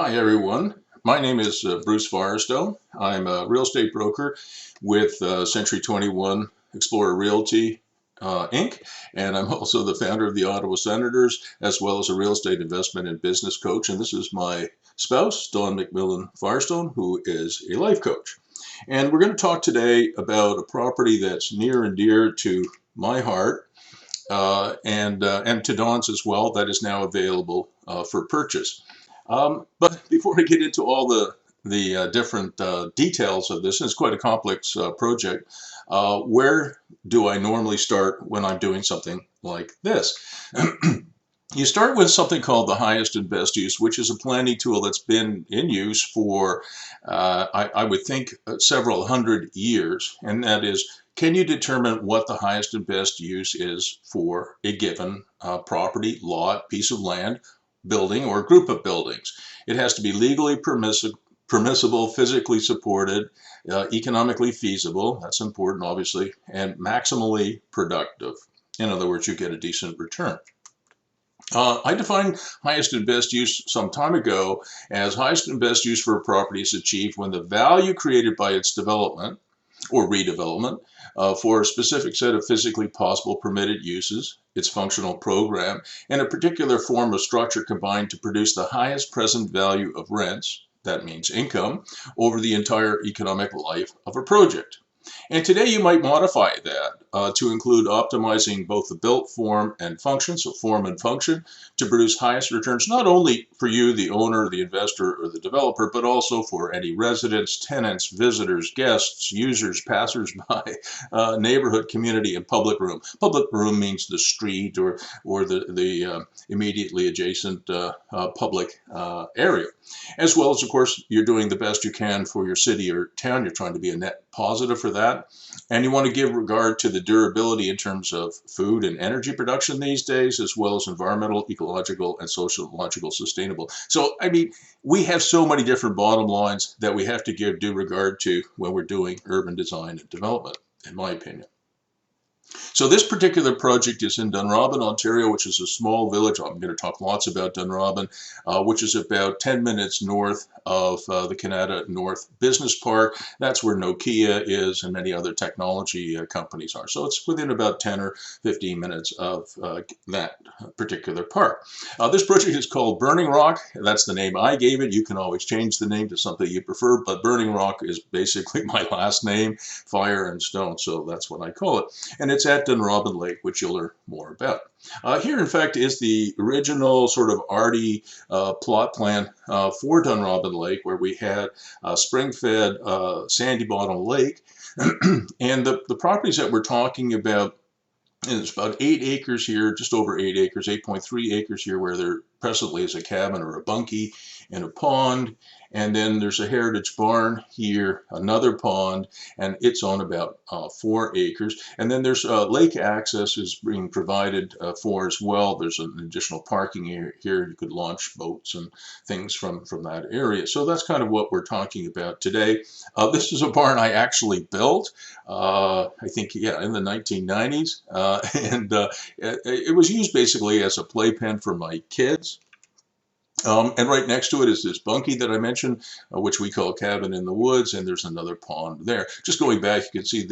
Hi, everyone. My name is Bruce Firestone. I'm a real estate broker with Century 21 Explorer Realty, Inc., and I'm also the founder of the Ottawa Senators, as well as a real estate investment and business coach. And this is my spouse, Dawn McMillan Firestone, who is a life coach. And we're going to talk today about a property that's near and dear to my heart and to Dawn's as well, that is now available for purchase. But before I get into all the different details of this, and it's quite a complex project. Where do I normally start when I'm doing something like this? You start with something called the highest and best use, which is a planning tool that's been in use for, I would think, several hundred years. And that is, can you determine what the highest and best use is for a given property, lot, piece of land, building, or group of buildings? It has to be legally permissible, physically supported, economically feasible, that's important obviously, and maximally productive. In other words, you get a decent return. I defined highest and best use some time ago as highest and best use for a property is achieved when the value created by its development or redevelopment for a specific set of physically possible permitted uses, its functional program, and a particular form of structure combined to produce the highest present value of rents, that means income, over the entire economic life of a project. And today you might modify that to include optimizing both the built form and function, so form and function, to produce highest returns, not only for you, the owner, the investor, or the developer, but also for any residents, tenants, visitors, guests, users, passersby, neighborhood, community, and public room. Public room means the street or the immediately adjacent public area. As well as, of course, you're doing the best you can for your city or town. You're trying to be a net positive for that. And you want to give regard to the durability in terms of food and energy production these days, as well as environmental, ecological, and sociological sustainable. So, I mean, we have so many different bottom lines that we have to give due regard to when we're doing urban design and development, in my opinion. So this particular project is in Dunrobin, Ontario, which is a small village. I'm going to talk lots about Dunrobin, which is about 10 minutes north of the Kanata North Business Park. That's where Nokia is and many other technology companies are. So it's within about 10 or 15 minutes of that particular park. This project is called Burning Rock. That's the name I gave it. You can always change the name to something you prefer, but Burning Rock is basically my last name, fire and stone. So that's what I call it. And it's at Dunrobin Lake, which you'll learn more about. Here, in fact, is the original sort of arty plot plan for Dunrobin Lake, where we had a spring-fed sandy bottom lake. And the properties that we're talking about, it's about 8 acres here, just over 8 acres, 8.3 acres here, where there presently is a cabin or a bunkie and a pond. And then there's a heritage barn here, another pond, and it's on about 4 acres. And then there's lake access is being provided for as well. There's an additional parking here. You could launch boats and things from that area. So that's kind of what we're talking about today. This is a barn I actually built, I think, yeah, in the 1990s. And it was used basically as a playpen for my kids. And right next to it is this bunkie that I mentioned, which we call Cabin in the Woods, and there's another pond there. Just going back, you can see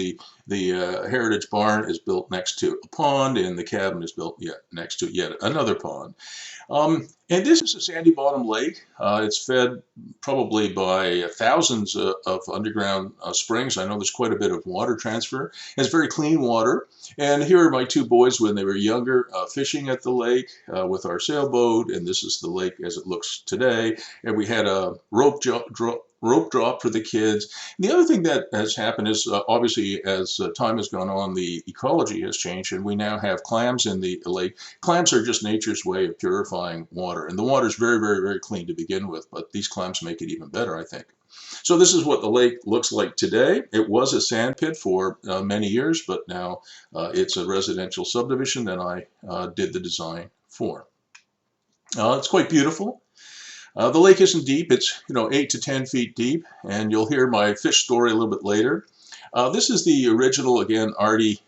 the heritage barn is built next to a pond, and the cabin is built next to yet another pond. And this is a sandy bottom lake. It's fed probably by thousands of underground springs. I know there's quite a bit of water transfer. It's very clean water. And here are my two boys when they were younger fishing at the lake with our sailboat. And this is the lake as it looks today. And we had a rope drop for the kids. And the other thing that has happened is obviously as time has gone on, the ecology has changed, and we now have clams in the lake. Clams are just nature's way of purifying water, and the water is very, very, very clean to begin with, but these clams make it even better, I think. So this is what the lake looks like today. It was a sand pit for many years, but now it's a residential subdivision that I did the design for. It's quite beautiful. The lake isn't deep. It's 8 to 10 feet deep, and you'll hear my fish story a little bit later. This is the original, again, arty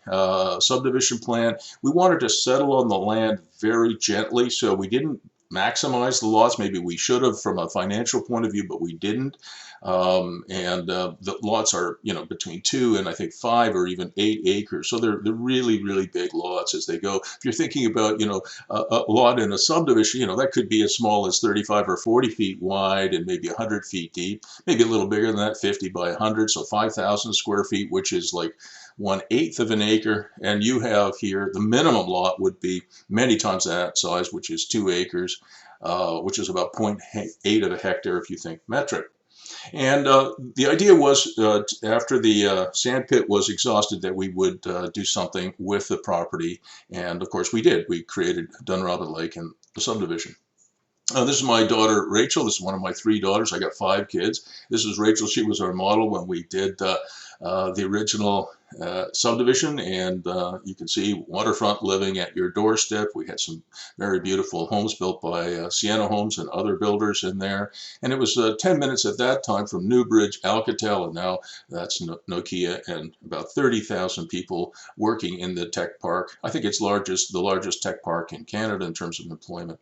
subdivision plan. We wanted to settle on the land very gently, so we didn't maximize the lots. Maybe we should have from a financial point of view, but we didn't. The lots are, between 2 and I think 5 or even 8 acres. So they're really, really big lots as they go. If you're thinking about, a lot in a subdivision, that could be as small as 35 or 40 feet wide and maybe 100 feet deep, maybe a little bigger than that, 50 by 100, so 5,000 square feet, which is like 1/8 of an acre. And you have here the minimum lot would be many times that size, which is 2 acres, which is about 0.8 of a hectare if you think metric. And the idea was after the sand pit was exhausted that we would do something with the property. And of course we did. We created Dunrobin Lake and the subdivision. This is my daughter, Rachel. This is one of my 3 daughters. I got 5 kids. This is Rachel. She was our model when we did the original subdivision. And you can see waterfront living at your doorstep. We had some very beautiful homes built by Sienna Homes and other builders in there. And it was 10 minutes at that time from Newbridge, Alcatel, and now that's Nokia, and about 30,000 people working in the tech park. I think it's the largest tech park in Canada in terms of employment.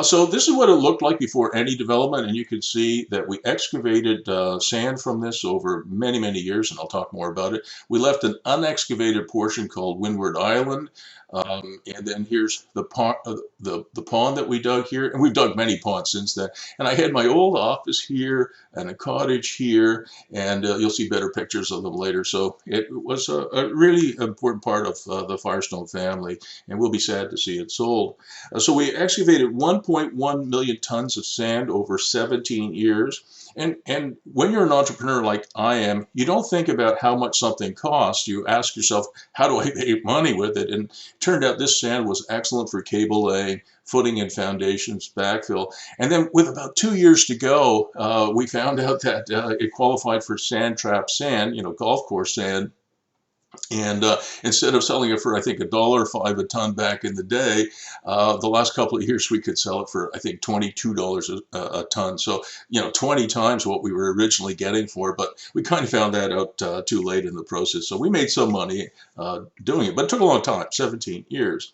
So this is what it looked like before any development, and you can see that we excavated sand from this over many, many years, and I'll talk more about it. We left an unexcavated portion called Windward Island, and then here's the pond that we dug here, and we've dug many ponds since then. And I had my old office here and a cottage here, and you'll see better pictures of them later. So it was a really important part of the Firestone family, and we'll be sad to see it sold. So we excavated 1.1 million tons of sand over 17 years. And when you're an entrepreneur like I am, you don't think about how much something costs. You ask yourself, how do I make money with it? And it turned out this sand was excellent for cable laying, footing and foundations, backfill. And then with about 2 years to go, we found out that it qualified for sand trap sand, golf course sand. And instead of selling it for, I think, $1.05 a ton back in the day, the last couple of years we could sell it for, I think, $22 a ton. So, 20 times what we were originally getting for it. But we kind of found that out too late in the process. So we made some money doing it, but it took a long time, 17 years.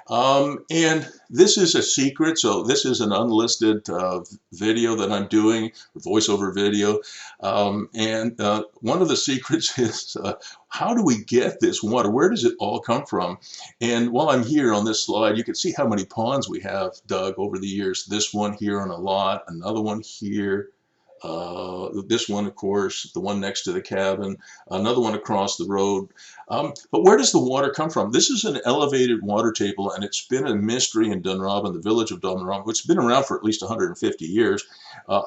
And this is a secret. So this is an unlisted video that I'm doing, voiceover video. And one of the secrets is how do we get this water? Where does it all come from? And while I'm here on this slide, you can see how many ponds we have dug over the years. This one here on a lot, another one here. This one, of course, the one next to the cabin, another one across the road. But where does the water come from? This is an elevated water table, and it's been a mystery in Dunrobin, the village of Dunrobin, which has been around for at least 150 years.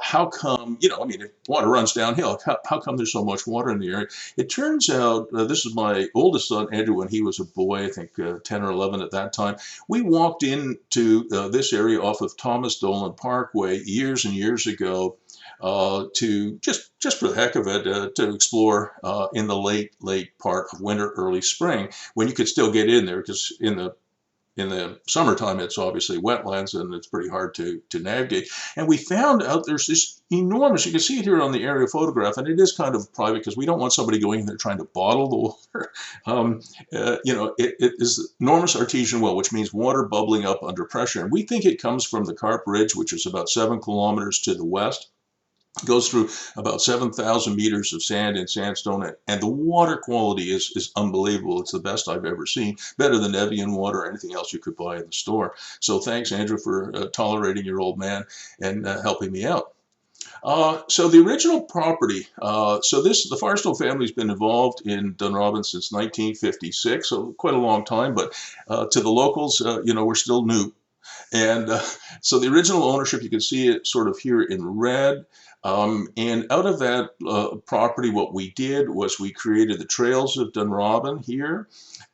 How come, if water runs downhill, how come there's so much water in the area? It turns out, this is my oldest son, Andrew, when he was a boy, I think 10 or 11 at that time. We walked into this area off of Thomas Dolan Parkway years and years ago, to just for the heck of it, to explore in the late part of winter, early spring, when you could still get in there, because in the summertime it's obviously wetlands and it's pretty hard to navigate. And we found out there's this enormous, you can see it here on the aerial photograph, and it is kind of private because we don't want somebody going in there trying to bottle the water. It is enormous artesian well, which means water bubbling up under pressure. And we think it comes from the Carp Ridge, which is about 7 kilometers to the west. Goes through about 7,000 meters of sand and sandstone, and the water quality is unbelievable. It's the best I've ever seen, better than Evian water or anything else you could buy in the store. So thanks, Andrew, for tolerating your old man and helping me out. So the original property, the Firestone family's been involved in Dunrobin since 1956, so quite a long time, but to the locals, we're still new. And so the original ownership, you can see it sort of here in red. And out of that property, what we did was we created the trails of Dunrobin here.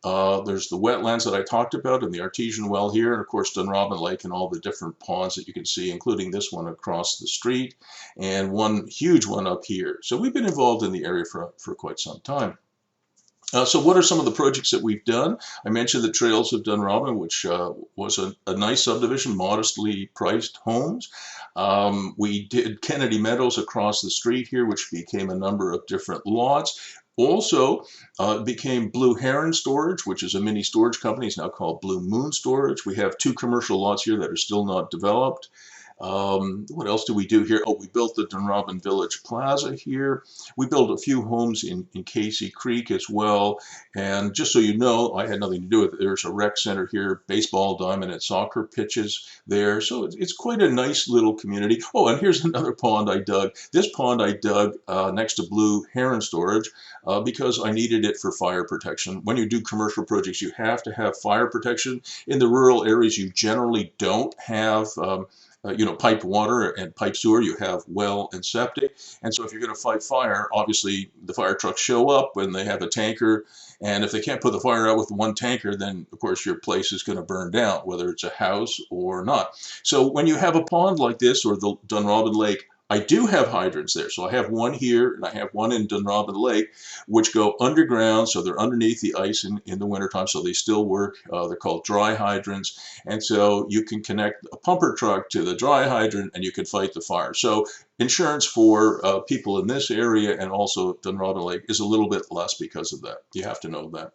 There's the wetlands that I talked about and the artesian well here, and of course Dunrobin Lake and all the different ponds that you can see, including this one across the street and one huge one up here. So we've been involved in the area for quite some time. So what are some of the projects that we've done? I mentioned the Trails of Dunrobin, which was a nice subdivision, modestly priced homes. We did Kennedy Meadows across the street here, which became a number of different lots. Also, it became Blue Heron Storage, which is a mini storage company. It's now called Blue Moon Storage. We have 2 commercial lots here that are still not developed. What else do we do here? Oh, we built the Dunrobin Village Plaza here. We built a few homes in Casey Creek as well. And just so you know, I had nothing to do with it. There's a rec center here, baseball diamond and soccer pitches there. So it's quite a nice little community. Oh, and here's another pond I dug. This pond I dug next to Blue Heron Storage because I needed it for fire protection. When you do commercial projects, you have to have fire protection. In the rural areas, you generally don't have piped water and piped sewer. You have well and septic. And so if you're going to fight fire, obviously the fire trucks show up when they have a tanker. And if they can't put the fire out with one tanker, then of course your place is going to burn down, whether it's a house or not. So when you have a pond like this or the Dunrobin Lake, I do have hydrants there. So I have one here and I have one in Dunrobin Lake, which go underground. So they're underneath the ice in the wintertime. So they still work. They're called dry hydrants. And so you can connect a pumper truck to the dry hydrant and you can fight the fire. So insurance for people in this area and also Dunrobin Lake is a little bit less because of that. You have to know that.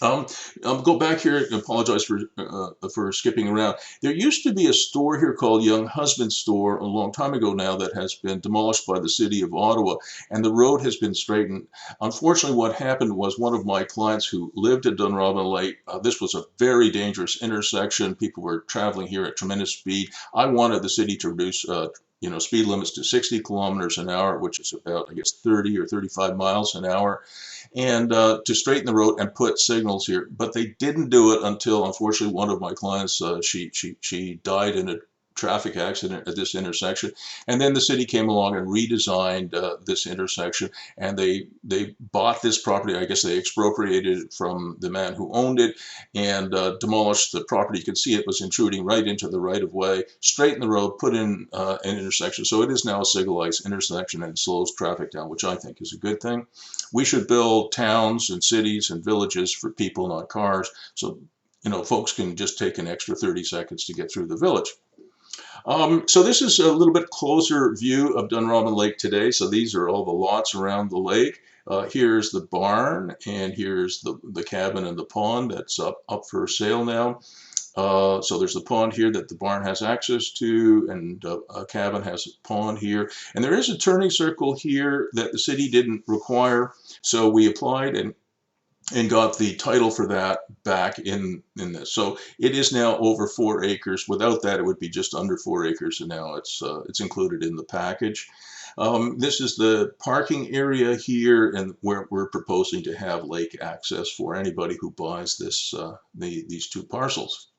I'll go back here and apologize for skipping around. There used to be a store here called Young Husband Store a long time ago now that has been demolished by the city of Ottawa, and the road has been straightened. Unfortunately, what happened was one of my clients who lived at Dunrobin Lake, this was a very dangerous intersection. People were traveling here at tremendous speed. I wanted the city to reduce speed limits to 60 kilometers an hour, which is about, I guess, 30 or 35 miles an hour, and to straighten the road and put signals here. But they didn't do it until, unfortunately, one of my clients, she died in a traffic accident at this intersection. And then the city came along and redesigned this intersection, and they bought this property. I guess they expropriated it from the man who owned it and demolished the property. You can see it was intruding right into the right of way, straightened the road, put in an intersection. So it is now a signalized intersection and slows traffic down, which I think is a good thing. We should build towns and cities and villages for people, not cars. So, folks can just take an extra 30 seconds to get through the village. So this is a little bit closer view of Dunrobin Lake today. So these are all the lots around the lake. Here's the barn, and here's the cabin and the pond that's up for sale now. So there's the pond here that the barn has access to, and a cabin has a pond here. And there is a turning circle here that the city didn't require. So we applied and got the title for that back in this. So it is now over 4 acres. Without that, it would be just under 4 acres, and now it's included in the package. This is the parking area here, and where we're proposing to have lake access for anybody who buys this these 2 parcels.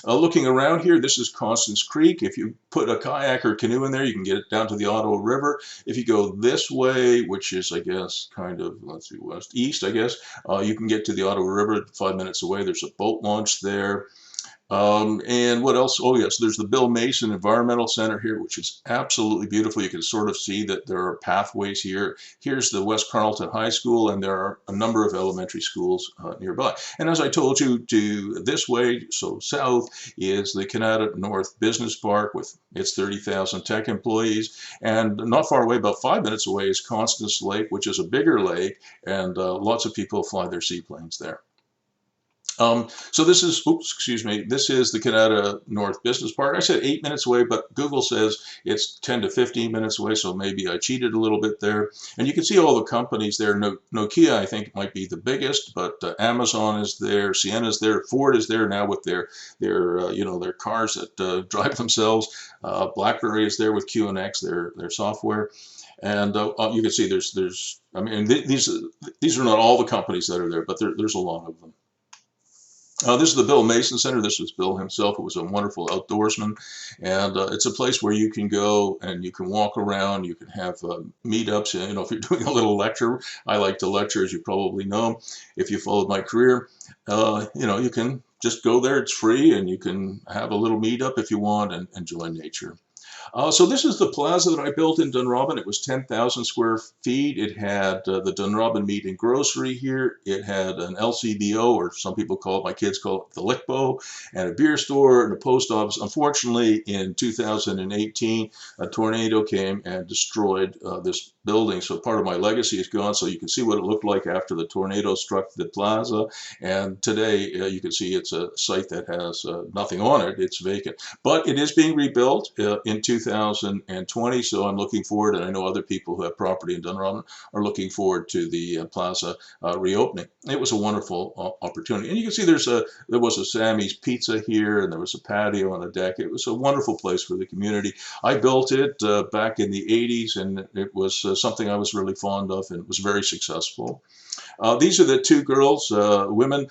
Looking around here, this is Constance Creek. If you put a kayak or canoe in there, you can get it down to the Ottawa River. If you go this way, which is, I guess, kind of, let's see, east, I guess, you can get to the Ottawa River 5 minutes away. There's a boat launch there. And what else? Oh, yes, there's the Bill Mason Environmental Center here, which is absolutely beautiful. You can sort of see that there are pathways here. Here's the West Carleton High School, and there are a number of elementary schools nearby. And as I told you, to this way, so south, is the Kanata North Business Park with its 30,000 tech employees. And not far away, about 5 minutes away, is Constance Lake, which is a bigger lake, and lots of people fly their seaplanes there. So this is, this is the Kanata North Business Park. I said 8 minutes away, but Google says it's 10 to 15 minutes away, so maybe I cheated a little bit there. And you can see all the companies there. Nokia, I think, might be the biggest, but Amazon is there, Sienna's there, Ford is there now with their cars that drive themselves. BlackBerry is there with QNX, their software. And you can see these are not all the companies that are there, but there's a lot of them. This is the Bill Mason Center. This was Bill himself, who was a wonderful outdoorsman. And it's a place where you can go and you can walk around. You can have meetups. If you're doing a little lecture, I like to lecture, as you probably know. If you followed my career, you can just go there. It's free, and you can have a little meetup if you want and enjoy nature. So this is the plaza that I built in Dunrobin. It was 10,000 square feet. It had the Dunrobin Meat and Grocery here. It had an LCBO, or some people call it, my kids call it the Lickbo, and a beer store and a post office. Unfortunately, in 2018, a tornado came and destroyed this building, so part of my legacy is gone. So you can see what it looked like after the tornado struck the plaza, and today you can see it's a site that has nothing on it. It's vacant, but it is being rebuilt in 2020. So I'm looking forward, and I know other people who have property in Dunrobin are looking forward to the plaza reopening. It was a wonderful opportunity, and you can see there was a Sammy's Pizza here, and there was a patio on the deck. It was a wonderful place for the community. I built it back in the 80s, and it was something I was really fond of, and it was very successful. These are the two girls, women.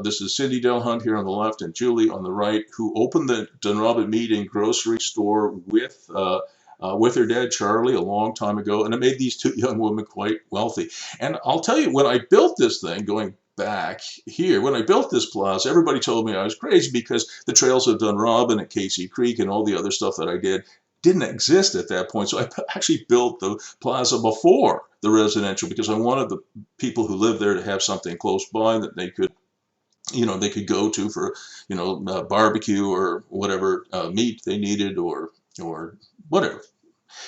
This is Cindy Del Hunt here on the left and Julie on the right, who opened the Dunrobin Meat and Grocery Store with her dad Charlie a long time ago, and it made these two young women quite wealthy. And I'll tell you, when I built this thing, going back here, when I built this plaza, everybody told me I was crazy because the trails of Dunrobin and Casey Creek and all the other stuff that I did didn't exist at that point. So I actually built the plaza before the residential because I wanted the people who live there to have something close by that they could, they could go to for, barbecue or whatever meat they needed or whatever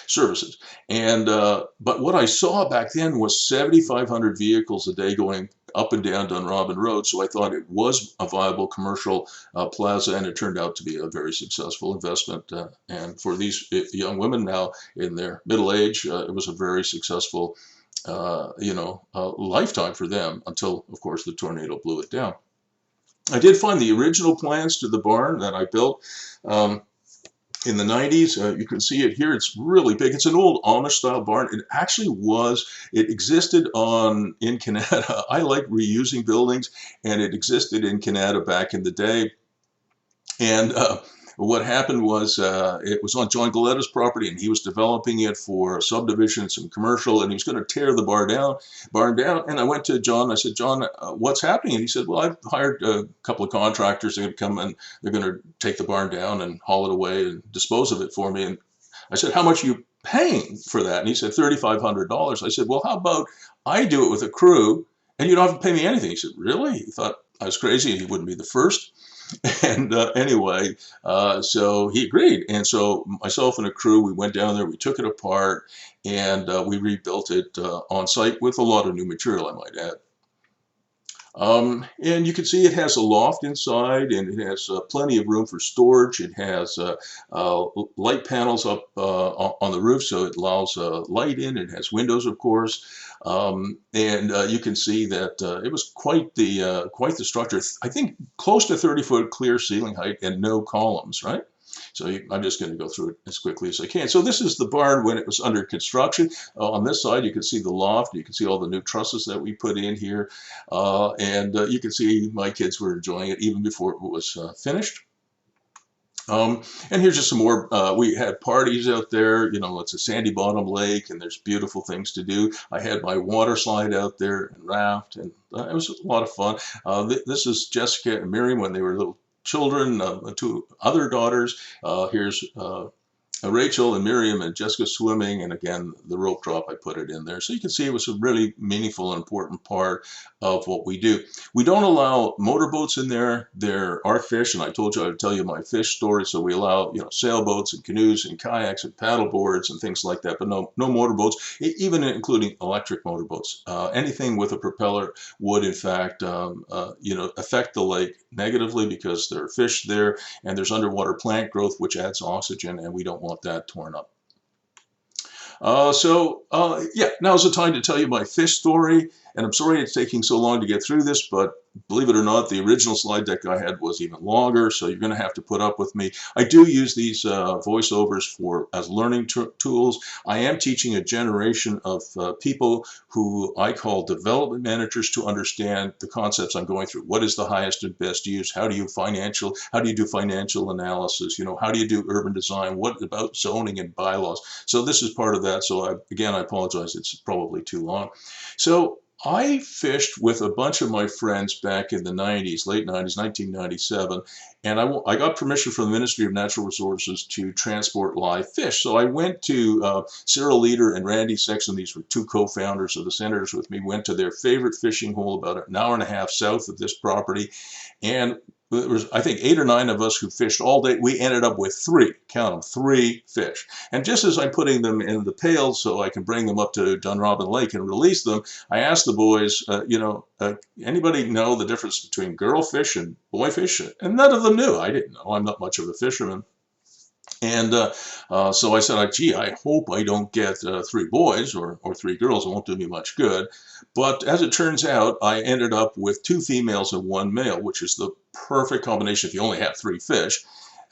services. And but what I saw back then was 7,500 vehicles a day going up and down Dunrobin Road. So I thought it was a viable commercial plaza, and it turned out to be a very successful investment. And for these young women now in their middle age, it was a very successful, lifetime for them until, of course, the tornado blew it down. I did find the original plans to the barn that I built in the 90s. You can see it here. It's really big. It's an old Amish style barn. It actually it existed in Kanata. I like reusing buildings, and it existed in Kanata back in the day. And what happened was it was on John Galetta's property, and he was developing it for subdivision, some commercial, and he was going to tear the barn down. And I went to John. I said, John, what's happening? And he said, well, I've hired a couple of contractors. They're going to come and they're going to take the barn down and haul it away and dispose of it for me. And I said, how much are you paying for that? And he said, $3,500. I said, well, how about I do it with a crew and you don't have to pay me anything? He said, really? He thought I was crazy and he wouldn't be the first. And anyway, so he agreed. And so myself and a crew, we went down there, we took it apart, and we rebuilt it on site with a lot of new material, I might add. And you can see it has a loft inside, and it has plenty of room for storage. It has light panels up on the roof, so it allows light in. It has windows, of course, and you can see that it was quite the structure. I think close to 30-foot clear ceiling height and no columns, right? So I'm just going to go through it as quickly as I can. So this is the barn when it was under construction. On this side, you can see the loft. You can see all the new trusses that we put in here. And you can see my kids were enjoying it even before it was finished. And here's just some more. We had parties out there. It's a sandy bottom lake, and there's beautiful things to do. I had my water slide out there and raft, and it was a lot of fun. This is Jessica and Miriam when they were little children, two other daughters. Here's Rachel and Miriam and Jessica swimming, and again the rope drop, I put it in there. So you can see it was a really meaningful and important part of what we do. We don't allow motorboats in there. There are fish, and I told you I would tell you my fish story. So we allow sailboats and canoes and kayaks and paddle boards and things like that, but no motorboats, even including electric motorboats. Anything with a propeller would in fact affect the lake negatively because there are fish there and there's underwater plant growth which adds oxygen, and we don't want that torn up. Yeah, now's the time to tell you my fish story, and I'm sorry it's taking so long to get through this, but believe it or not, the original slide deck I had was even longer, so you're going to have to put up with me. I do use these voiceovers as learning tools. I am teaching a generation of people who I call development managers to understand the concepts I'm going through. What is the highest and best use? How do you do financial analysis? How do you do urban design? What about zoning and bylaws? So this is part of that. So again, I apologize. It's probably too long. So I fished with a bunch of my friends back in the 90s, late 90s, 1997, and I got permission from the Ministry of Natural Resources to transport live fish. So I went to Cyril Leader and Randy Sexton, these were two co-founders of the Senators with me, went to their favorite fishing hole about an hour and a half south of this property, and there was, I think, 8 or 9 of us who fished all day. We ended up with 3, count them, 3 fish. And just as I'm putting them in the pails so I can bring them up to Dunrobin Lake and release them, I asked the boys, anybody know the difference between girl fish and boy fish? And none of them knew. I didn't know. I'm not much of a fisherman. And so I said, gee, I hope I don't get 3 boys or 3 girls. It won't do me much good. But as it turns out, I ended up with 2 females and 1 male, which is the perfect combination if you only have 3 fish.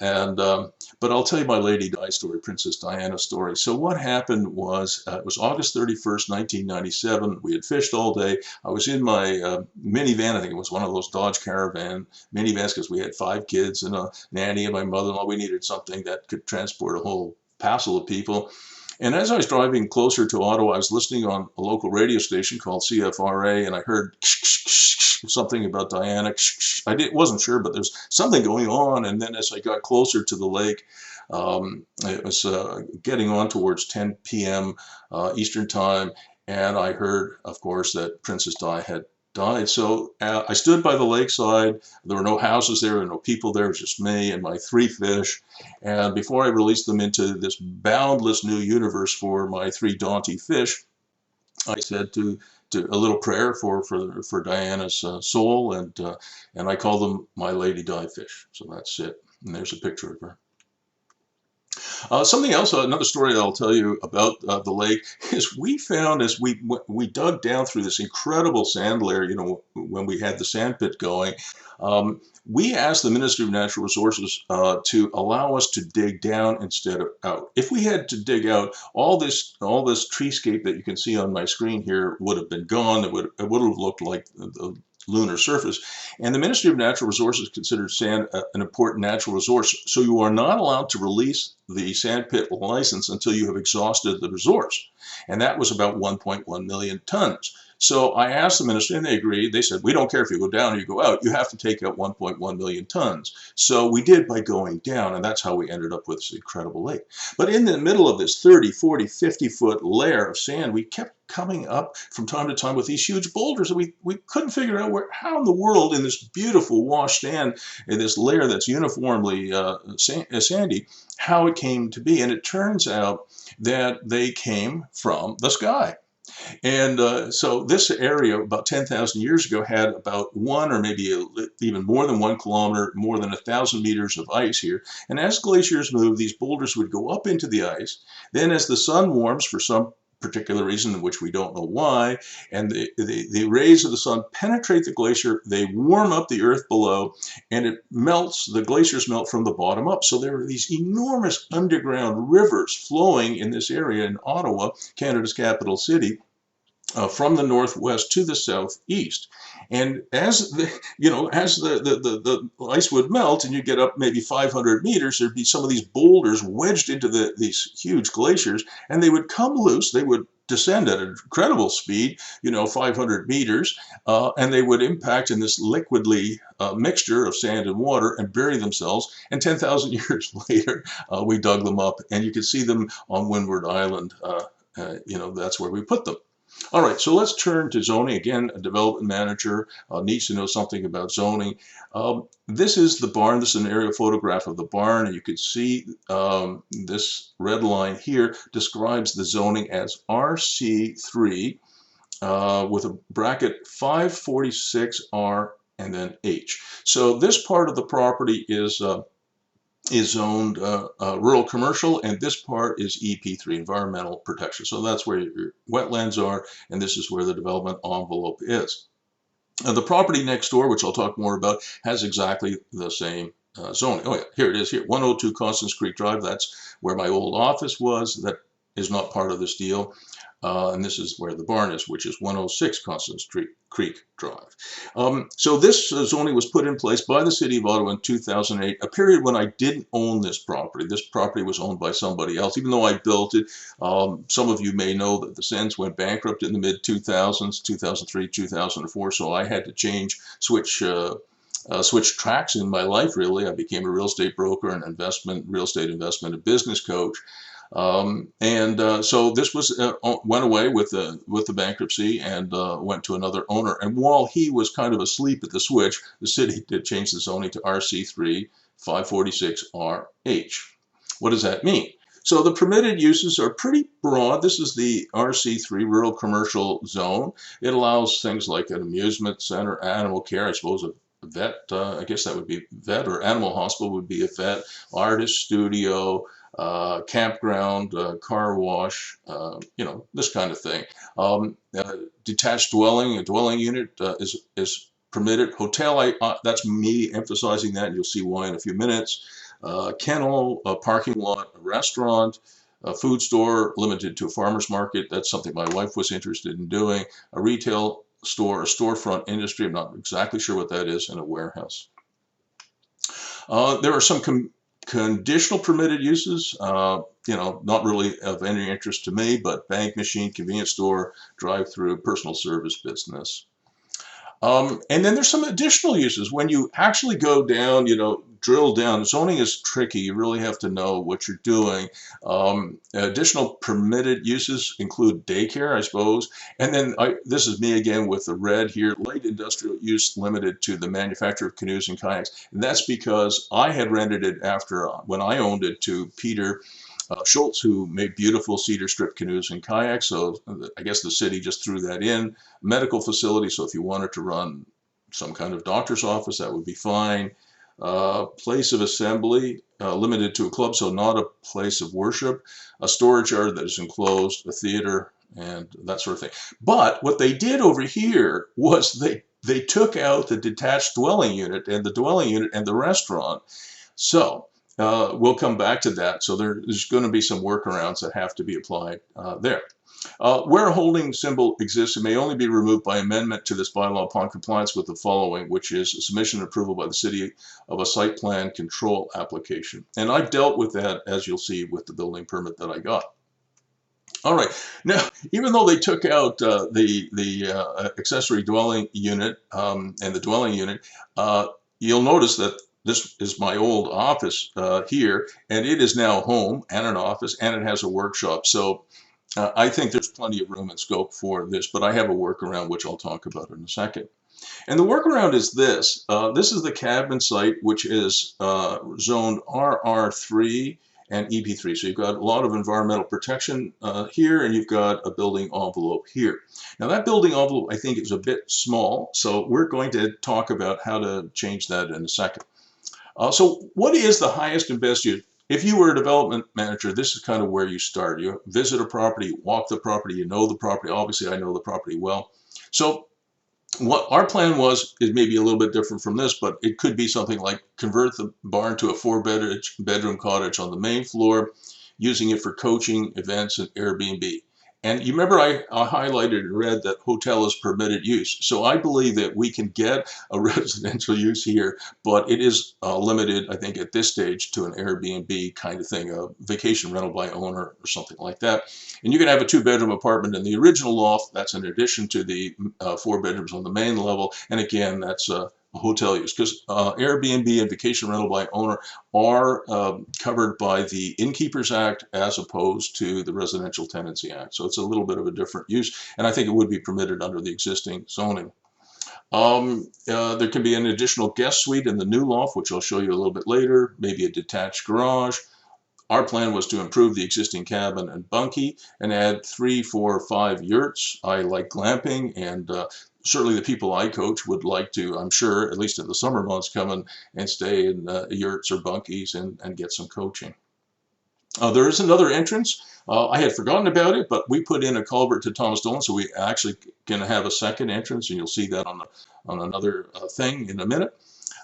And but I'll tell you my Lady Di story, Princess Diana story. So what happened was, it was August 31st, 1997. We had fished all day. I was in my minivan. I think it was one of those Dodge Caravan minivans, because we had 5 kids and a nanny and my mother-in-law. We needed something that could transport a whole passel of people. And as I was driving closer to Ottawa, I was listening on a local radio station called CFRA, and I heard something about Diana. Wasn't sure, but there's something going on. And then as I got closer to the lake, it was getting on towards 10 p.m. Eastern time, and I heard, of course, that Princess Di had died. So I stood by the lakeside. There were no houses there, no people there. It was just me and my 3 fish. And before I released them into this boundless new universe for my 3 daunty fish, I said to a little prayer for Diana's soul, and I call them my Lady Di fish. So that's it. And there's a picture of her. Something else, another story that I'll tell you about the lake is we found, as we dug down through this incredible sand layer, when we had the sand pit going, we asked the Ministry of Natural Resources to allow us to dig down instead of out. If we had to dig out, all this treescape that you can see on my screen here would have been gone. It would have looked like the lunar surface. And the Ministry of Natural Resources considers sand an important natural resource. So you are not allowed to release the sand pit license until you have exhausted the resource. And that was about 1.1 million tons. So I asked the ministry, and they agreed. They said, we don't care if you go down or you go out. You have to take out 1.1 million tons. So we did by going down, and that's how we ended up with this incredible lake. But in the middle of this 30, 40, 50-foot layer of sand, we kept coming up from time to time with these huge boulders. And we couldn't figure out how in the world, in this beautiful washed sand, in this layer that's uniformly sandy, how it came to be. And it turns out that they came from the sky. And so this area, about 10,000 years ago, had about 1 or maybe even more than 1 kilometer, more than 1,000 meters of ice here. And as glaciers move, these boulders would go up into the ice. Then as the sun warms, for some particular reason, which we don't know why, and the rays of the sun penetrate the glacier, they warm up the earth below, and it melts, the glaciers melt from the bottom up. So there are these enormous underground rivers flowing in this area in Ottawa, Canada's capital city, from the northwest to the southeast. And as the ice would melt and you get up maybe 500 meters, there'd be some of these boulders wedged into these huge glaciers, and they would come loose. They would descend at an incredible speed, 500 meters, and they would impact in this liquidly mixture of sand and water and bury themselves. And 10,000 years later, we dug them up, and you can see them on Windward Island. That's where we put them. All right, so let's turn to zoning. Again, a development manager needs to know something about zoning. This is the barn. This is an aerial photograph of the barn, and you can see this red line here describes the zoning as RC3 with a bracket 546R and then H. So this part of the property is zoned rural commercial, and this part is EP3, environmental protection. So that's where your wetlands are, and this is where the development envelope is. The property next door, which I'll talk more about, has exactly the same zoning. Oh yeah, here it is here, 102 Constance Creek Drive. That's where my old office was. That is not part of this deal. And this is where the barn is, which is 106 Constance Creek Drive. So this zoning was put in place by the City of Ottawa in 2008, a period when I didn't own this property. This property was owned by somebody else, even though I built it. Some of you may know that the Sens went bankrupt in the mid-2000s, 2003, 2004, so I had to switch tracks in my life, really. I became a real estate broker and real estate investment and business coach. So this was went away with the bankruptcy and went to another owner. And while he was kind of asleep at the switch, the city did change the zoning to RC3 546RH. What does that mean? So the permitted uses are pretty broad. This is the RC3 rural commercial zone. It allows things like an amusement center, animal care, I suppose a vet, I guess that would be vet, or animal hospital would be a vet, artist studio, campground, car wash, this kind of thing. Detached dwelling, a dwelling unit is permitted. Hotel, that's me emphasizing that. You'll see why in a few minutes. Kennel, a parking lot, a restaurant, a food store limited to a farmer's market. That's something my wife was interested in doing. A retail store, a storefront industry. I'm not exactly sure what that is, and a warehouse. There are some conditional permitted uses, not really of any interest to me, but bank machine, convenience store, drive-through, personal service business. And then there's some additional uses. When you actually go down, drill down, zoning is tricky. You really have to know what you're doing. Additional permitted uses include daycare, I suppose. And then this is me again with the red here, light industrial use limited to the manufacture of canoes and kayaks. And that's because I had rented it after, when I owned it, to Peter Schultz, who made beautiful cedar strip canoes and kayaks. So I guess the city just threw that in. Medical facility, so if you wanted to run some kind of doctor's office, that would be fine. Place of assembly, limited to a club, so not a place of worship. A storage yard that is enclosed, a theater, and that sort of thing. But what they did over here was they took out the detached dwelling unit and the dwelling unit and the restaurant. So we'll come back to that. So there's going to be some workarounds that have to be applied there. Where a holding symbol exists, it may only be removed by amendment to this bylaw upon compliance with the following, which is submission and approval by the city of a site plan control application. And I've dealt with that, as you'll see, with the building permit that I got. All right. Now, even though they took out the accessory dwelling unit and the dwelling unit, you'll notice that this is my old office here, and it is now home and an office, and it has a workshop. So I think there's plenty of room and scope for this, but I have a workaround, which I'll talk about in a second. And the workaround is this. This is the cabin site, which is zoned RR3 and EP3. So you've got a lot of environmental protection here, and you've got a building envelope here. Now that building envelope, I think, is a bit small, so we're going to talk about how to change that in a second. So what is the highest and best use? If you were a development manager, this is kind of where you start. You visit a property, walk the property, you know the property. Obviously, I know the property well. So what our plan was is maybe a little bit different from this, but it could be something like convert the barn to a 4-bedroom cottage on the main floor, using it for coaching, events, and Airbnb. And you remember I highlighted in red that hotel is permitted use. So I believe that we can get a residential use here, but it is limited, I think, at this stage to an Airbnb kind of thing, a vacation rental by owner or something like that. And you can have a 2-bedroom apartment in the original loft. That's in addition to the 4 bedrooms on the main level. And again, that's hotel use, because Airbnb and vacation rental by owner are covered by the Innkeepers Act as opposed to the Residential Tenancy Act. So it's a little bit of a different use, and I think it would be permitted under the existing zoning. There can be an additional guest suite in the new loft, which I'll show you a little bit later, maybe a detached garage. Our plan was to improve the existing cabin and bunkie and add 3, 4, 5 yurts. I like glamping, and certainly the people I coach would like to, I'm sure, at least in the summer months, come and stay in yurts or bunkies and get some coaching. There is another entrance. I had forgotten about it, but we put in a culvert to Thomas Dolan, so we actually can have a second entrance, and you'll see that on another thing in a minute.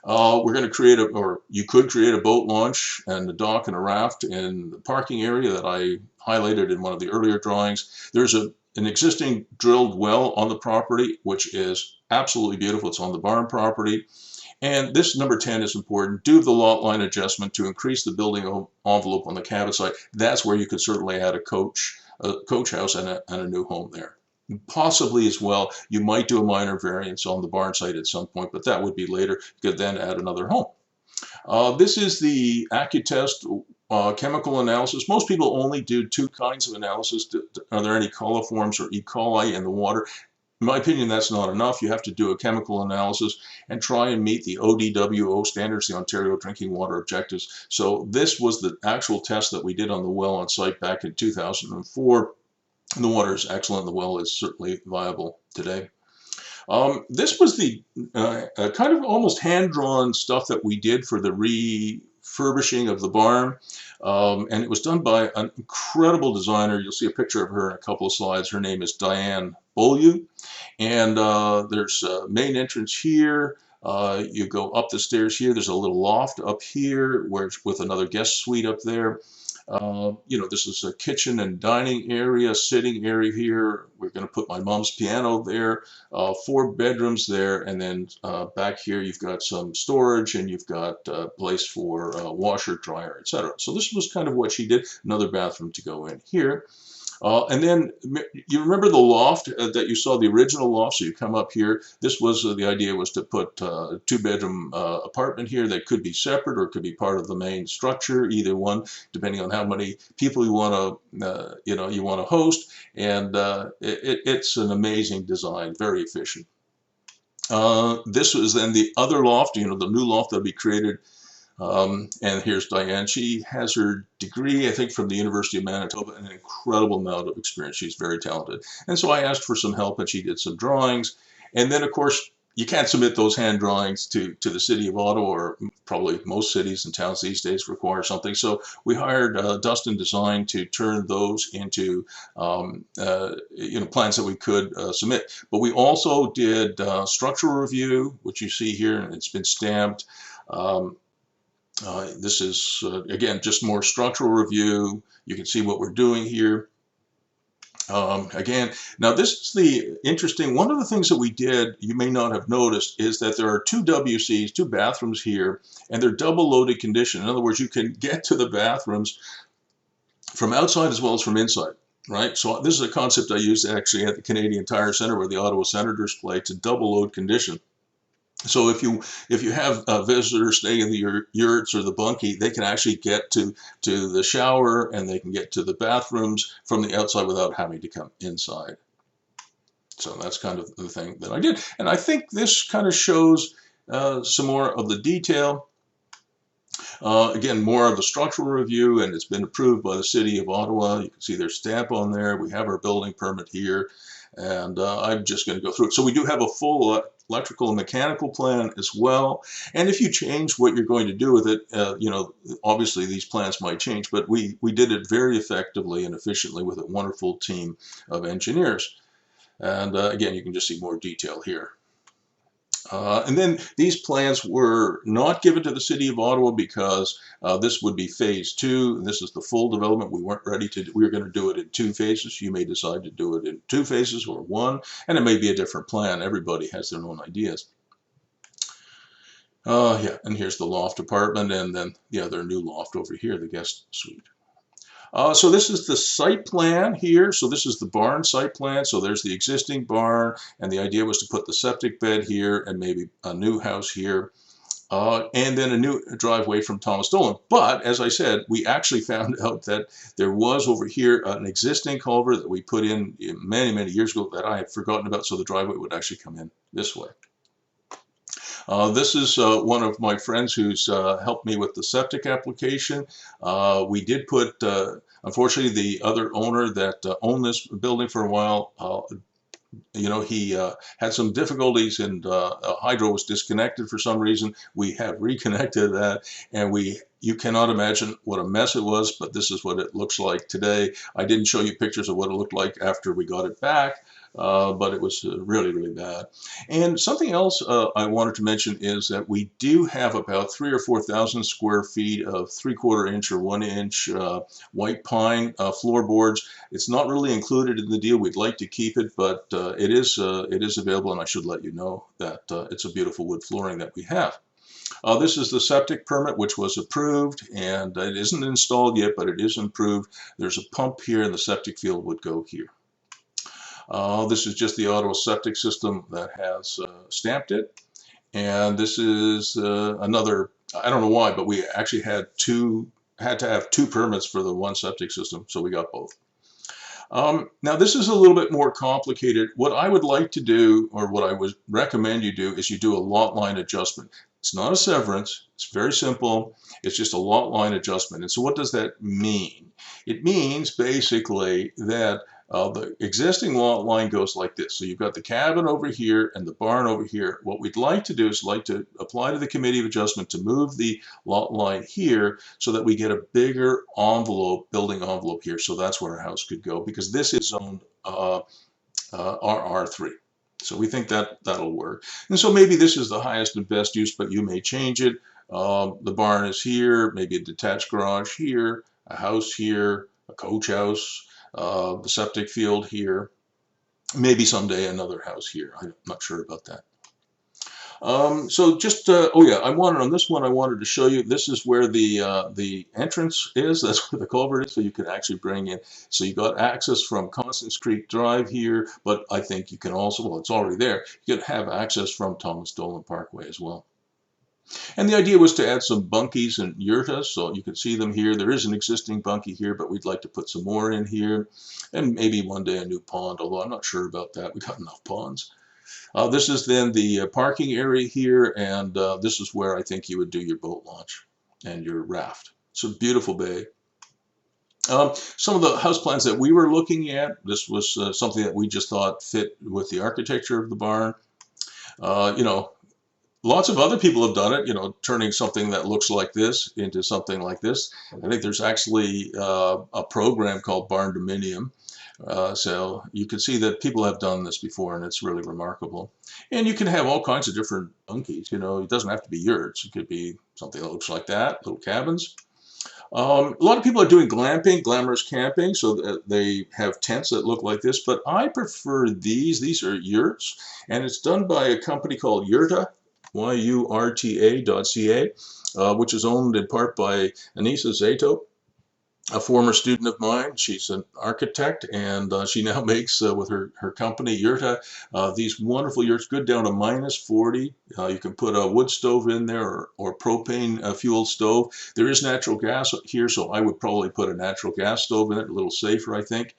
We're going to create or you could create a boat launch and a dock and a raft in the parking area that I highlighted in one of the earlier drawings. There's an existing drilled well on the property, which is absolutely beautiful. It's on the barn property. And this number 10 is important. Do the lot line adjustment to increase the building envelope on the cabin site. That's where you could certainly add a coach house and a new home there. Possibly as well, you might do a minor variance on the barn site at some point, but that would be later. You could then add another home. This is the AccuTest chemical analysis. Most people only do two kinds of analysis. Are there any coliforms or E. coli in the water? In my opinion, that's not enough. You have to do a chemical analysis and try and meet the ODWO standards, the Ontario Drinking Water Objectives. So this was the actual test that we did on the well on site back in 2004. And the water is excellent. The well is certainly viable today. This was the kind of almost hand-drawn stuff that we did for the refurbishing of the barn. And it was done by an incredible designer. You'll see a picture of her in a couple of slides. Her name is Diane Beaulieu. And there's a main entrance here. You go up the stairs here. There's a little loft up here with another guest suite up there. This is a kitchen and dining area, sitting area here. We're going to put my mom's piano there, 4 bedrooms there, and then back here you've got some storage and you've got a place for washer, dryer, etc. So this was kind of what she did. Another bathroom to go in here. And then you remember the loft that you saw, the original loft. So you come up here. This was the idea was to put a 2-bedroom apartment here that could be separate or could be part of the main structure, either one, depending on how many people you want to host. And it's an amazing design, very efficient. This was then the other loft, the new loft that we created. And here's Diane. She has her degree, I think, from the University of Manitoba, and an incredible amount of experience. She's very talented. And so I asked for some help, and she did some drawings. And then, of course, you can't submit those hand drawings to the city of Ottawa, or probably most cities and towns these days require something. So we hired Dustin Design to turn those into plans that we could submit. But we also did structural review, which you see here, and it's been stamped. This is, again, just more structural review. You can see what we're doing here. Again, now this is the interesting, one of the things that we did, you may not have noticed, is that there are 2 WCs, 2 bathrooms here, and they're double loaded condition. In other words, you can get to the bathrooms from outside as well as from inside. Right, so this is a concept I used actually at the Canadian Tire Center where the Ottawa Senators play, to double load condition. So if you have visitors staying in the yurts or the bunkie, they can actually get to the shower and they can get to the bathrooms from the outside without having to come inside. So that's kind of the thing that I did. And I think this kind of shows some more of the detail. Again, more of the structural review, and it's been approved by the City of Ottawa. You can see their stamp on there. We have our building permit here, and I'm just going to go through it. So we do have a full electrical and mechanical plan as well. And if you change what you're going to do with it, obviously these plans might change, but we did it very effectively and efficiently with a wonderful team of engineers. And again, you can just see more detail here. And then these plans were not given to the City of Ottawa because this would be phase 2. This is the full development. We weren't ready to, we were going to do it in 2 phases. You may decide to do it in 2 phases or 1, and it may be a different plan. Everybody has their own ideas. Yeah, and here's the loft apartment, and then the other new loft over here, the guest suite. So this is the site plan here. So this is the barn site plan. So there's the existing barn, and the idea was to put the septic bed here and maybe a new house here, and then a new driveway from Thomas Dolan. But as I said, we actually found out that there was over here an existing culvert that we put in many, many years ago that I had forgotten about, so the driveway would actually come in this way. This is one of my friends who's helped me with the septic application. We did put, unfortunately, the other owner that owned this building for a while, he had some difficulties, and hydro was disconnected for some reason. We have reconnected that, and you cannot imagine what a mess it was, but this is what it looks like today. I didn't show you pictures of what it looked like after we got it back. But it was really, really bad. And something else I wanted to mention is that we do have about 3,000 or 4,000 square feet of 3/4 inch or 1 inch white pine floorboards. It's not really included in the deal. We'd like to keep it, but it is available, and I should let you know that it's a beautiful wood flooring that we have. This is the septic permit, which was approved, and it isn't installed yet, but it is approved. There's a pump here, and the septic field would go here. This is just the Ottawa septic system that has stamped it. And this is another, I don't know why, but we actually had 2 had to have 2 permits for the 1 septic system, so we got both. Now this is a little bit more complicated. What I would like to do, or what I would recommend you do, is you do a lot line adjustment. It's not a severance. It's very simple. It's just a lot line adjustment. And so what does that mean? It means basically that the existing lot line goes like this. So you've got the cabin over here and the barn over here. What we'd like to do is like to apply to the committee of adjustment to move the lot line here so that we get a bigger envelope, building envelope here. So that's where our house could go, because this is zoned RR3. So we think that that'll work. And so maybe this is the highest and best use, but you may change it. The barn is here, maybe a detached garage here, a house here, a coach house, the septic field here, maybe someday another house here. I'm not sure about that. So just, oh yeah, on this one, I wanted to show you, this is where the entrance is. That's where the culvert is, so you can actually bring in. So you got access from Constance Creek Drive here, but I think you can also, well, it's already there, you can have access from Thomas Dolan Parkway as well. And the idea was to add some bunkies and yurtas, so you can see them here. There is an existing bunkie here, but we'd like to put some more in here, and maybe one day a new pond, although I'm not sure about that. We've got enough ponds. This is then the parking area here, and this is where I think you would do your boat launch and your raft. It's a beautiful bay. Some of the house plans that we were looking at, this was something that we just thought fit with the architecture of the barn. You know, lots of other people have done it, you know, turning something that looks like this into something like this. I think there's actually a program called Barndominium. So you can see that people have done this before, and it's really remarkable. And you can have all kinds of different bunkies, you know, it doesn't have to be yurts. It could be something that looks like that, little cabins. A lot of people are doing glamping, glamorous camping, so that they have tents that look like this, but I prefer these. These are yurts, and it's done by a company called Yurta, yurta.ca, which is owned in part by Anissa Zato, a former student of mine. She's an architect, and she now makes, with her company, Yurta, these wonderful yurts, good down to -40. You can put a wood stove in there, or propane fuel stove. There is natural gas here, so I would probably put a natural gas stove in it, a little safer, I think.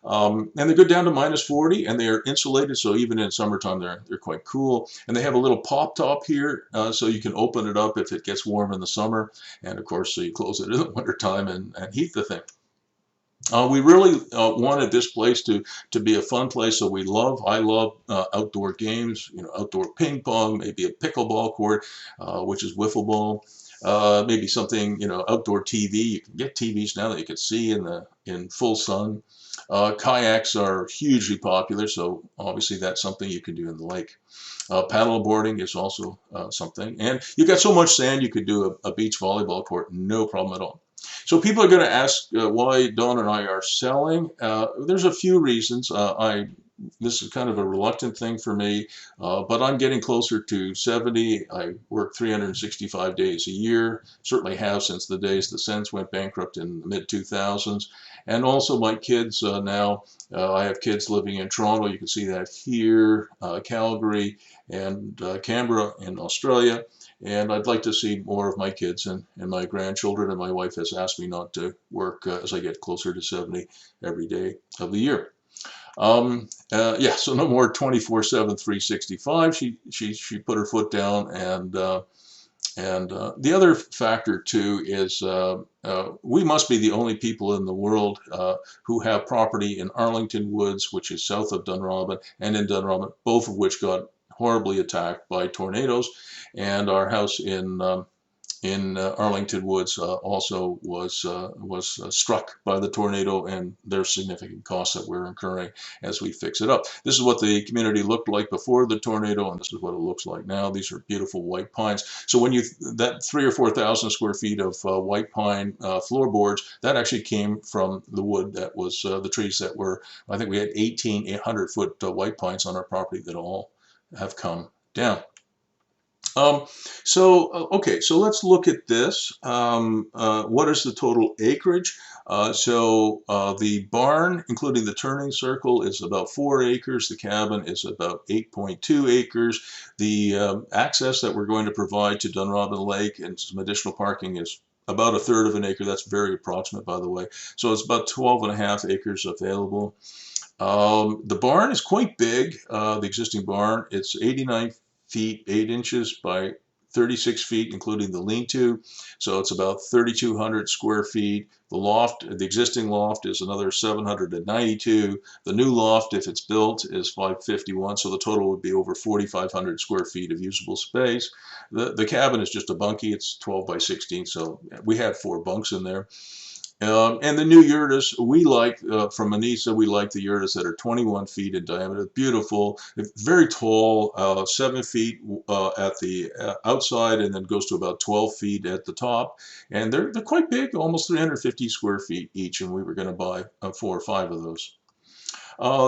And they go down to -40, and they are insulated, so even in summertime they're quite cool. And they have a little pop top here, so you can open it up if it gets warm in the summer, and of course so you close it in the wintertime and heat the thing. We really wanted this place to be a fun place, so I love outdoor games, you know, outdoor ping pong, maybe a pickleball court, which is wiffle ball. Maybe something, you know, outdoor TV. You can get TVs now that you can see in full sun. Kayaks are hugely popular, so obviously that's something you can do in the lake. Paddle boarding is also something. And you've got so much sand, you could do a beach volleyball court, no problem at all. So people are going to ask why Dawn and I are selling. There's a few reasons. This is kind of a reluctant thing for me, but I'm getting closer to 70. I work 365 days a year, certainly have since the days the Sens went bankrupt in the mid-2000s. And also my kids now, I have kids living in Toronto. You can see that here, Calgary, and Canberra in Australia. And I'd like to see more of my kids and my grandchildren, and my wife has asked me not to work as I get closer to 70 every day of the year. Yeah, so no more 24/7, 365. She put her foot down, and the other factor too is we must be the only people in the world who have property in Arlington Woods, which is south of Dunrobin, and in Dunrobin, both of which got horribly attacked by tornadoes, and our house in Arlington Woods also was struck by the tornado, and there's significant costs that we're incurring as we fix it up. This is what the community looked like before the tornado, and this is what it looks like now. These are beautiful white pines. So when that 3,000 or 4,000 square feet of white pine floorboards, that actually came from the wood that was the trees that were, I think we had 1,800-foot white pines on our property that all have come down. Okay, so let's look at this. What is the total acreage? The barn, including the turning circle, is about 4 acres. The cabin is about 8.2 acres. The access that we're going to provide to Dunrobin Lake and some additional parking is about a third of an acre. That's very approximate, by the way. So it's about 12.5 acres available. The barn is quite big, the existing barn. It's 89 feet 8 inches by 36 feet, including the lean-to. So it's about 3,200 square feet. The loft, the existing loft, is another 792. The new loft, if it's built, is 551. So the total would be over 4,500 square feet of usable space. The cabin is just a bunkie. It's 12 by 16. So we have 4 bunks in there. And the new yurtas, we like, from Manisa, we like the yurtas that are 21 feet in diameter. Beautiful, very tall, 7 feet at the outside, and then goes to about 12 feet at the top. And they're quite big, almost 350 square feet each, and we were going to buy 4 or 5 of those.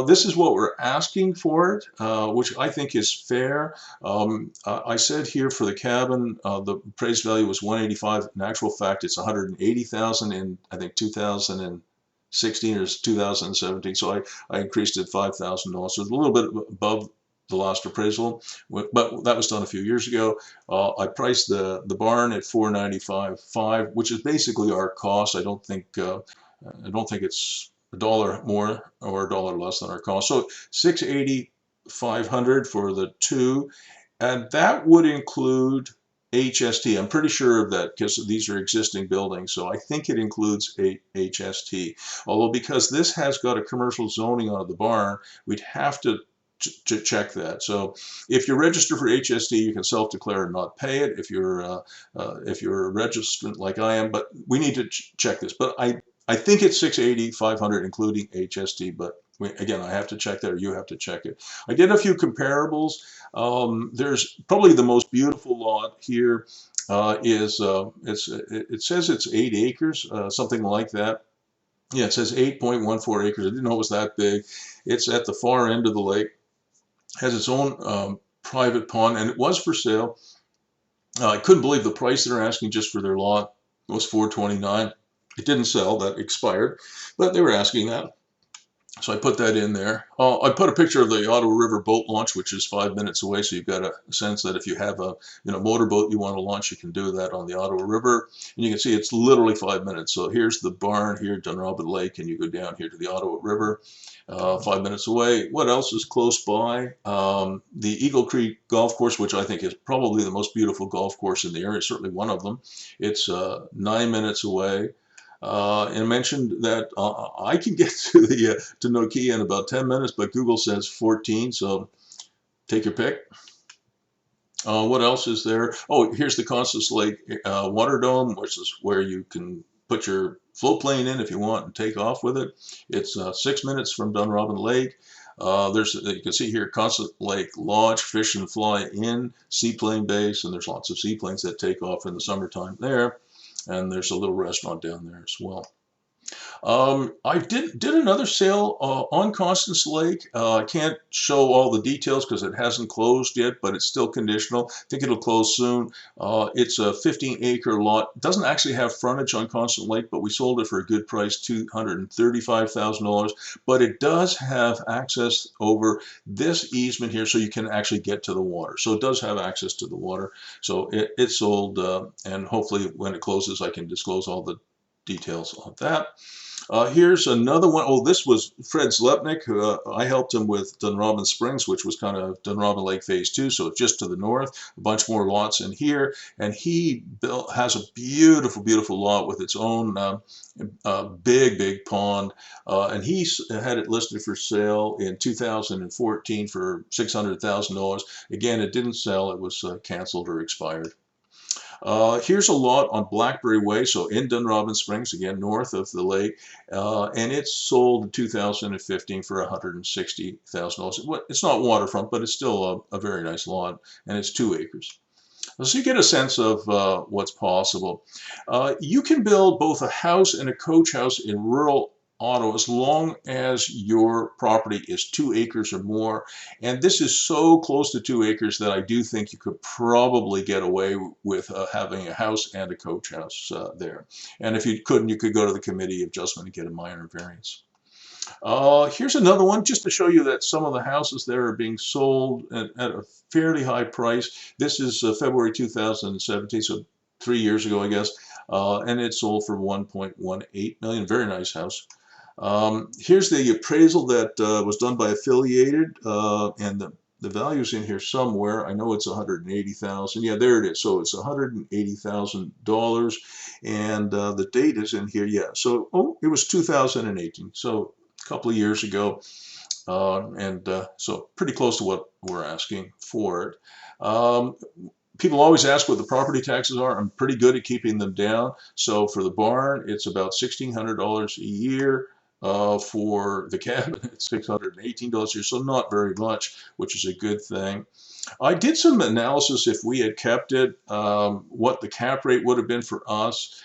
This is what we're asking for it, which I think is fair. I said here for the cabin, the appraised value was 185. In actual fact, it's 180,000 in, I think, 2016 or 2017. So I increased it $5,000. So it's a little bit above the last appraisal, but that was done a few years ago. I priced the barn at $495,500, which is basically our cost. I don't think it's $1 more or $1 less than our cost. So $680,500 for the 2, and that would include HST. I'm pretty sure of that because these are existing buildings, so I think it includes a HST. Although because this has got a commercial zoning on the barn, we'd have to check that. So if you're registered for HST, you can self-declare and not pay it if you're a registrant like I am, but we need to check this. But I think it's $680,500 including HST, but again, I have to check that, or you have to check it. I did a few comparables. There's probably the most beautiful lot here. It says it's 8 acres, something like that. Yeah, it says 8.14 acres. I didn't know it was that big. It's at the far end of the lake. Has its own private pond, and it was for sale. I couldn't believe the price they're asking just for their lot. It was $429. It didn't sell, that expired, but they were asking that. So I put that in there. I put a picture of the Ottawa River boat launch, which is 5 minutes away. So you've got a sense that if you have a motorboat you want to launch, you can do that on the Ottawa River. And you can see it's literally 5 minutes. So here's the barn here, Dunrobin Lake, and you go down here to the Ottawa River, 5 minutes away. What else is close by? The Eagle Creek Golf Course, which I think is probably the most beautiful golf course in the area, certainly one of them. It's 9 minutes away. And I mentioned that I can get to Nokia in about 10 minutes, but Google says 14, so take your pick. What else is there? Oh, here's the Constance Lake water dome, which is where you can put your float plane in if you want and take off with it. It's 6 minutes from Dunrobin Lake. You can see here Constance Lake Lodge, fish and fly in, seaplane base, and there's lots of seaplanes that take off in the summertime there. And there's a little restaurant down there as well. I did another sale on Constance Lake. I can't show all the details because it hasn't closed yet, but it's still conditional. I think it'll close soon. It's a 15-acre lot. It doesn't actually have frontage on Constance Lake, but we sold it for a good price, $235,000. But it does have access over this easement here, so you can actually get to the water. So it does have access to the water. So it sold, and hopefully when it closes, I can disclose all the details on that. Here's another one. Oh, this was Fred Zlepnik. I helped him with Dunrobin Springs, which was kind of Dunrobin Lake Phase 2, so just to the north. A bunch more lots in here. And he has a beautiful, beautiful lot with its own big pond. And he had it listed for sale in 2014 for $600,000. Again, it didn't sell. It was canceled or expired. Here's a lot on Blackberry Way, so in Dunrobin Springs, again, north of the lake, and it's sold in 2015 for $160,000. It's not waterfront, but it's still a very nice lot, and it's 2 acres. So you get a sense of what's possible. You can build both a house and a coach house in rural Ottawa as long as your property is 2 acres or more. And this is so close to 2 acres that I do think you could probably get away with having a house and a coach house there. And if you couldn't, you could go to the committee of adjustment and get a minor variance. Here's another one just to show you that some of the houses there are being sold at a fairly high price. This is February 2017, so 3 years ago, I guess. and it sold for 1.18 million. Very nice house. Here's the appraisal that was done by Affiliated, and the value's in here somewhere. I know it's 180,000. Yeah, there it is. So it's $180,000, and the date is in here. Yeah, so it was 2018. So a couple of years ago, and so pretty close to what we're asking for it. People always ask what the property taxes are. I'm pretty good at keeping them down. So for the barn, it's about $1,600 a year. For the cabin, it's $618 a year, so not very much, which is a good thing. I did some analysis if we had kept it, what the cap rate would have been for us.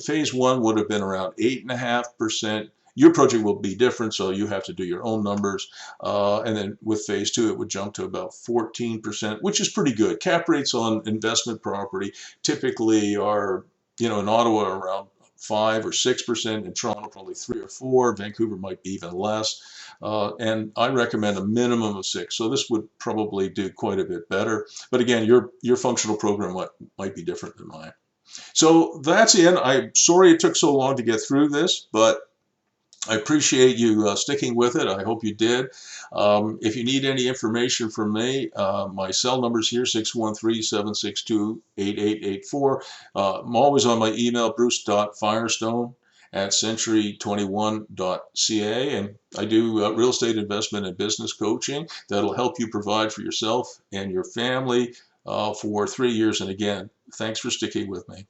Phase one would have been around 8.5%. Your project will be different, so you have to do your own numbers. And then with phase two, it would jump to about 14%, which is pretty good. Cap rates on investment property typically are, in Ottawa around 5 or 6%, in Toronto probably 3 or 4, Vancouver might be even less, and I recommend a minimum of 6. So this would probably do quite a bit better. But again, your functional program might be different than mine. So that's it. I'm sorry it took so long to get through this, but I appreciate you sticking with it. I hope you did. If you need any information from me, my cell number is here, 613-762-8884. I'm always on my email, bruce.firestone@century21.ca, and I do real estate investment and business coaching that'll help you provide for yourself and your family for 3 years. And again, thanks for sticking with me.